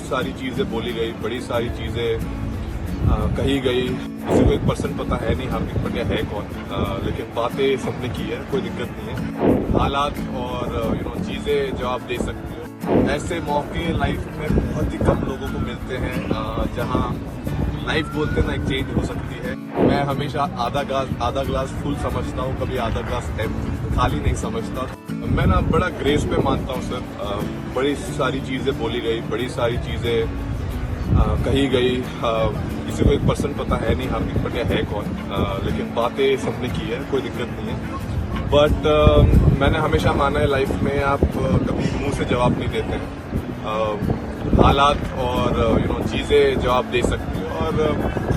सारी चीजें बोली गई, बड़ी सारी चीजें कही गई। किसी को 1% पता है नहीं हार्दिक पांड्या है कौन, लेकिन बातें सबने की है, कोई दिक्कत नहीं है। हालात और चीजें जो आप दे सकते हो, ऐसे मौके लाइफ में बहुत ही कम लोगों को मिलते हैं जहां लाइफ बोलते ना एक चेंज हो सकती है। मैं हमेशा आधा ग्लास फुल समझता हूँ, कभी आधा ग्लास खाली नहीं समझता। मैं ना बड़ा ग्रेस पे मानता हूँ सर। बड़ी सारी चीजें बोली गई, बड़ी सारी चीजें कही गई। किसी को 1% पता है नहीं हार्दिक पांड्या है कौन, लेकिन बातें सबने की है, कोई दिक्कत नहीं है। बट मैंने हमेशा माना है लाइफ में आप कभी मुंह से जवाब नहीं देते हैं। हालात और चीजें जवाब दे सकती हो। और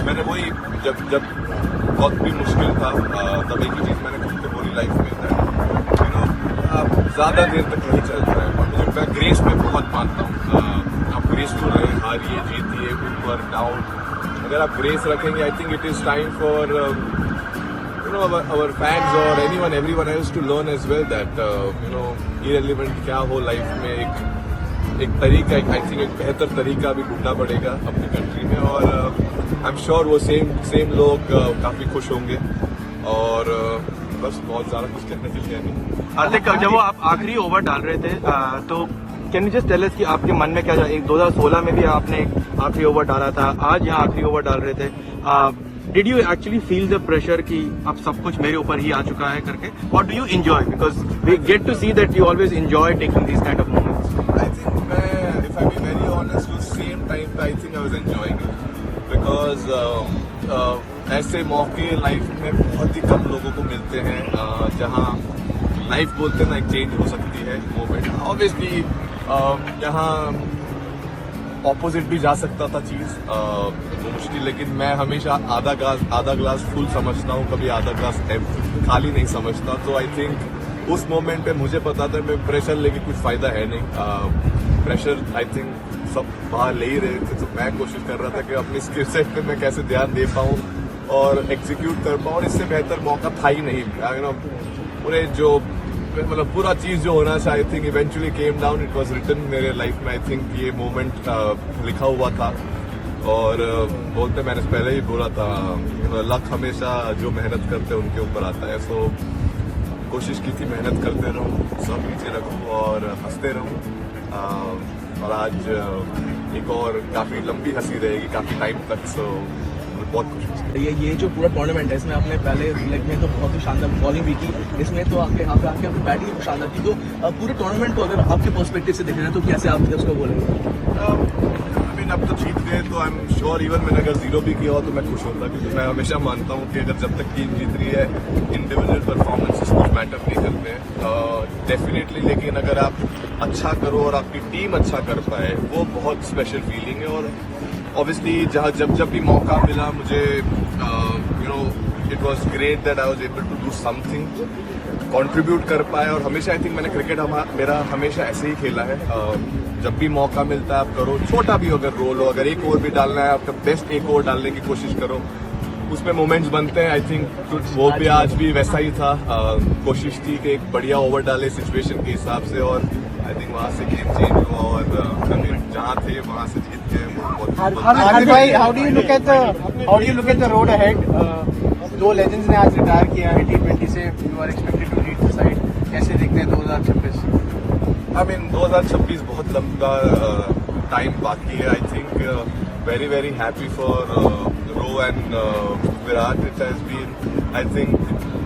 मैंने वही जब वक्त भी मुश्किल था तब एक ही चीज मैंने खुद को बोली लाइफ में, आप ज्यादा देर तक नहीं चल रहे हैं। और मैं ग्रेस में बहुत मानता हूँ। आप ग्रेसफुल रहे, हारिए जीतिए, ऊपर डाउन, अगर आप ग्रेस रखेंगे I think it is time for our fans or everyone else to learn as well that irrelevant क्या हो लाइफ में, एक तरीका, आई थिंक एक बेहतर तरीका भी ढूंढना पड़ेगा अपनी कंट्री में। और आई एम श्योर वो सेम लोग काफी खुश होंगे। और बस बहुत ज्यादा कुछ कहने के लिए नहीं। हार्दिक, जब वो आप आखिरी ओवर डाल रहे थे तो can you just tell us कि आपके मन में क्या था? 2016 में भी आपने आखिरी ओवर डाला था, आज यहाँ आखिरी ओवर डाल रहे थे। Did you actually feel the pressure कि अब सब कुछ मेरे ऊपर ही आ चुका है करके, और do you enjoy, because we get to see that you always enjoy taking this kind of moments? I think मैं, if I be very honest, उस सेम टाइम पे I think I was enjoying it, because ऐसे मौके life में बहुत ही कम लोगों को मिलते हैं जहां लाइफ बोलते ना एक चेंज हो सकती है मोमेंट। ऑब्वियसली यहाँ ऑपोजिट भी जा सकता था चीज मुश्किल, लेकिन मैं हमेशा आधा ग्लास फुल समझता हूँ, कभी आधा ग्लास खाली नहीं समझता। तो आई थिंक उस मोमेंट पे मुझे पता था मैं प्रेशर लेके कुछ फायदा है नहीं। प्रेशर आई थिंक सब बाहर ले ही रहे थे, तो मैं कोशिश कर रहा था कि अपनी स्किल सेट पे मैं कैसे ध्यान दे पाऊँ और एग्जीक्यूट कर पाऊँ। और इससे बेहतर मौका था ही नहीं। पूरे जो मतलब पूरा चीज जो होना चाहिए, I think eventually came down, it was written मेरे लाइफ में। आई थिंक ये मोमेंट लिखा हुआ था। और बोलते मैंने पहले ही बोला था, लक हमेशा जो मेहनत करते हैं उनके ऊपर आता है। सो कोशिश की थी मेहनत करते रहूं, सब नीचे रखूं और हंसते रहूं। और आज एक और काफी लंबी हंसी रहेगी काफी टाइम तक। सो बहुत खुश। ये जो पूरा टूर्नामेंट है, इसमें आपने पहले लेग में तो बहुत ही शानदार बॉलिंग भी की, इसमें तो आपके यहाँ पे आके आपकी बैटिंग भी शानदार की। तो पूरे टूर्नामेंट को अगर आपके पर्सपेक्टिव से देख रहे हैं तो कैसे आप उसको बोलेंगे? अब तो जीत गए तो आई एम श्योर इवन मैंने अगर 0 भी किया हो तो मैं खुश होता, क्योंकि मैं हमेशा मानता हूँ कि अगर जब तक टीम जीत रही है इंडिविजुअल परफॉर्मेंसेस कुछ मैटर नहीं करते हैं डेफिनेटली। लेकिन अगर आप अच्छा करो और आपकी टीम अच्छा कर पाए, वो बहुत स्पेशल फीलिंग है। और ऑब्वियसली जब भी मौका मिला मुझे, it was great that I was able to do something, contribute कर पाए। और हमेशा आई थिंक मैंने क्रिकेट मेरा हमेशा ऐसे ही खेला है। जब भी मौका मिलता है आप करो, छोटा भी अगर रोल हो, अगर एक ओवर भी डालना है आपका बेस्ट एक ओवर डालने की कोशिश करो, उसमें मोमेंट्स बनते हैं। आई थिंक वो भी आज भी वैसा ही था। कोशिश थी कि एक बढ़िया ओवर डाले सिचुएशन के हिसाब से, और आई थिंक वहां से गेम चेंज हुआ और जहाँ थे वहां से जीत गए। हार्दिक भाई, how do you look at the road ahead? दो लेजेंड्स ने आज रिटायर किया है T20 से, you are expected to lead the side, कैसे देखते हैं 2026? आई मीन 2026 बहुत लंबा टाइम बाकी है। I think very very happy for Ro and Virat. It has been I think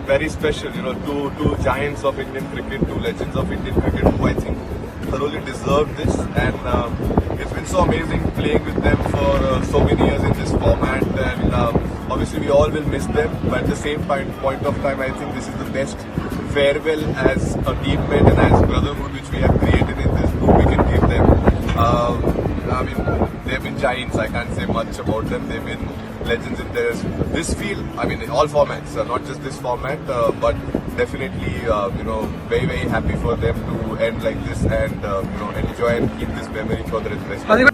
very special, two giants of Indian cricket, two legends of Indian cricket who I think thoroughly deserve this, and it's been so amazing playing with them for so many years in this format. And obviously we all will miss them, but at the same point of time, I think this is the best farewell as a teammate and as brotherhood which we have created in this group. We can give them. I mean, they've been giants. I can't say much about them. They've been legends in this field. I mean, in all formats, not just this format, but definitely, very, very happy for them to end like this and, enjoy and keep this memory for the rest of the